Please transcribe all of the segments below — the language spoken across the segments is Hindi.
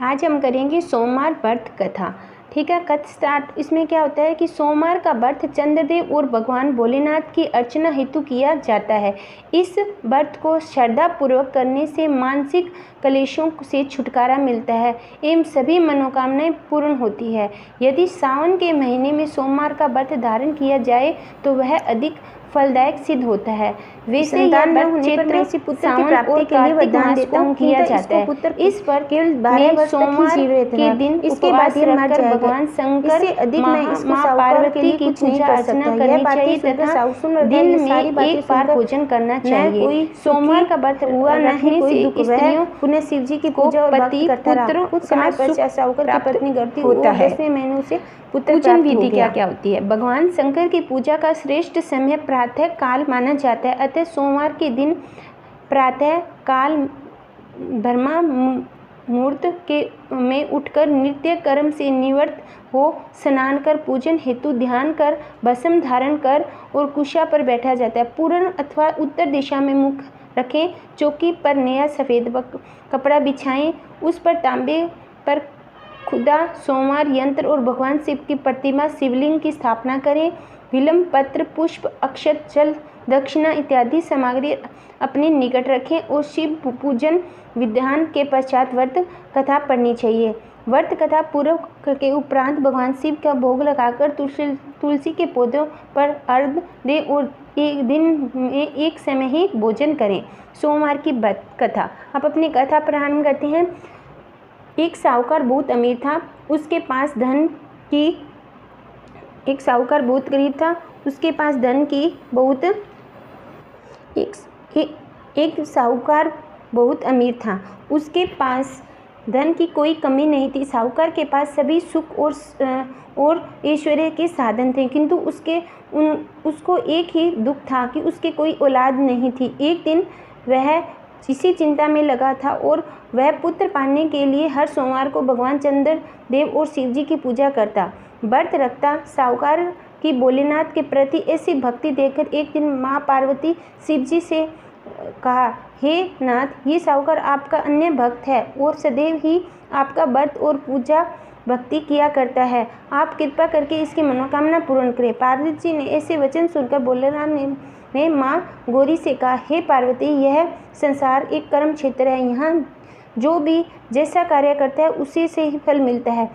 आज हम करेंगे सोमवार व्रत कथा। ठीक है, कथ स्टार्ट। इसमें क्या होता है कि सोमवार का व्रत चंद्रदेव और भगवान भोलेनाथ की अर्चना हेतु किया जाता है। इस व्रत को श्रद्धा पूर्वक करने से मानसिक कलेशों से छुटकारा मिलता है एवं सभी मनोकामनाएं पूर्ण होती है। यदि सावन के महीने में सोमवार का व्रत धारण किया जाए तो वह अधिक फलदायक सिद्ध होता है। वैसे यह व्रत चैत्र, सावन और कार्तिक मास को किया जाता है। इस पर केवल 12 वर्ष सोमवार के दिन इसके बाद रखकर भगवान शंकर माँ पार्वती की पूजा अर्चना करनी चाहिए तथा दिन में एक बार भोजन करना चाहिए। सोमवार का व्रत हुआ रखने से स्त्रियों पुण्य शिव जी की पूजा और पति पुत्र कुछ समय पश्चात साहूकार की पत्नी गर्ती होता है। 10वें महीनों से पूजन विधि क्या होती है। भगवान शंकर की पूजा का श्रेष्ठ समय प्रातः काल माना जाता है। अतः सोमवार के दिन प्रातः काल ब्रह्मा मुहूर्त में उठकर नित्य कर्म से निवृत्त हो स्नान कर पूजन हेतु ध्यान कर भस्म धारण कर और कुशा पर बैठा जाता है। पूर्व अथवा उत्तर दिशा में मुख रखें, चौकी पर नया सफ़ेद कपड़ा बिछाएं, उस पर तांबे पर खुदा सोमवार यंत्र और भगवान शिव की प्रतिमा शिवलिंग की स्थापना करें। विल्व पत्र, पुष्प, अक्षत, जल, दक्षिणा इत्यादि सामग्री अपने निकट रखें और शिव पूजन विधान के पश्चात व्रत कथा पढ़नी चाहिए। व्रत कथा पूर्व के उपरांत भगवान शिव का भोग लगाकर तुलसी के पौधों पर अर्घ्य दें और एक दिन में एक समय ही भोजन करें। सोमवार की व्रत कथा। अब अपनी कथा प्रारंभ करते हैं। एक साहूकार बहुत अमीर था, उसके पास धन की एक साहूकार बहुत गरीब था, उसके पास धन की बहुत एक साहूकार बहुत अमीर था, उसके पास धन की कोई कमी नहीं थी। साहूकार के पास सभी सुख और ऐश्वर्य के साधन थे, किंतु उसको एक ही दुख था कि उसके कोई औलाद नहीं थी। एक दिन वह इसी चिंता में लगा था और वह पुत्र पाने के लिए हर सोमवार को भगवान चंद्रदेव और शिव जी की पूजा करता, व्रत रखता। साहूकार की भोलेनाथ के प्रति ऐसी भक्ति देखकर एक दिन माँ पार्वती शिव जी से कहा, हे नाथ, ये साहूकार आपका अन्य भक्त है और सदैव ही आपका व्रत और पूजा भक्ति किया करता है, आप कृपा करके इसकी मनोकामना पूर्ण करें। पार्वती जी ने ऐसे वचन सुनकर भोलेनाथ ने माँ गौरी से कहा, हे पार्वती, यह संसार एक कर्म क्षेत्र है, यहाँ जो भी जैसा कार्य करता है उसी से ही फल मिलता है,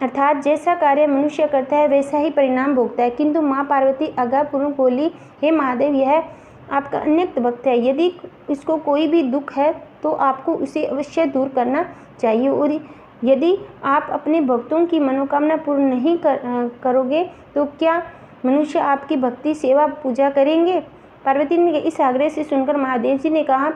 अर्थात जैसा कार्य मनुष्य करता है वैसा ही परिणाम भोगता है। किंतु माँ पार्वती आज्ञापूर्वक बोली, हे महादेव, यह आपका अन्यक्त भक्त है, यदि इसको कोई भी दुख है तो आपको उसे अवश्य दूर करना चाहिए, और यदि आप अपने भक्तों की मनोकामना पूर्ण नहीं करोगे तो क्या मनुष्य आपकी भक्ति सेवा पूजा करेंगे। पार्वती ने इस आग्रह से सुनकर महादेव जी ने कहा,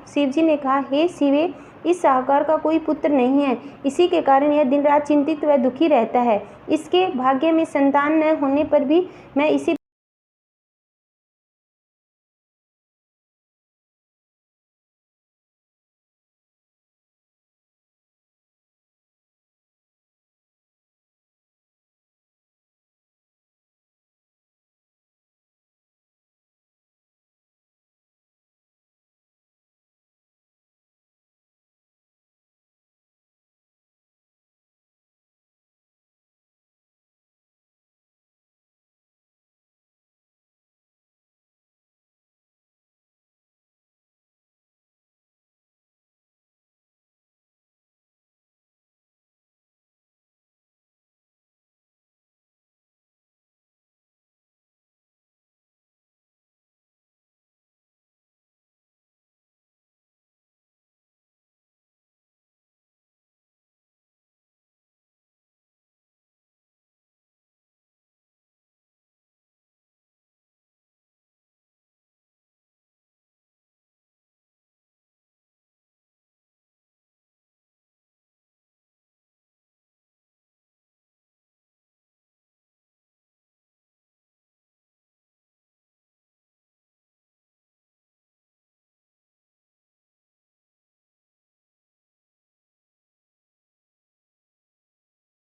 शिव जी ने कहा, हे शिवे, इस साहूकार का कोई पुत्र नहीं है, इसी के कारण यह दिन रात चिंतित व दुखी रहता है। इसके भाग्य में संतान न होने पर भी मैं इसे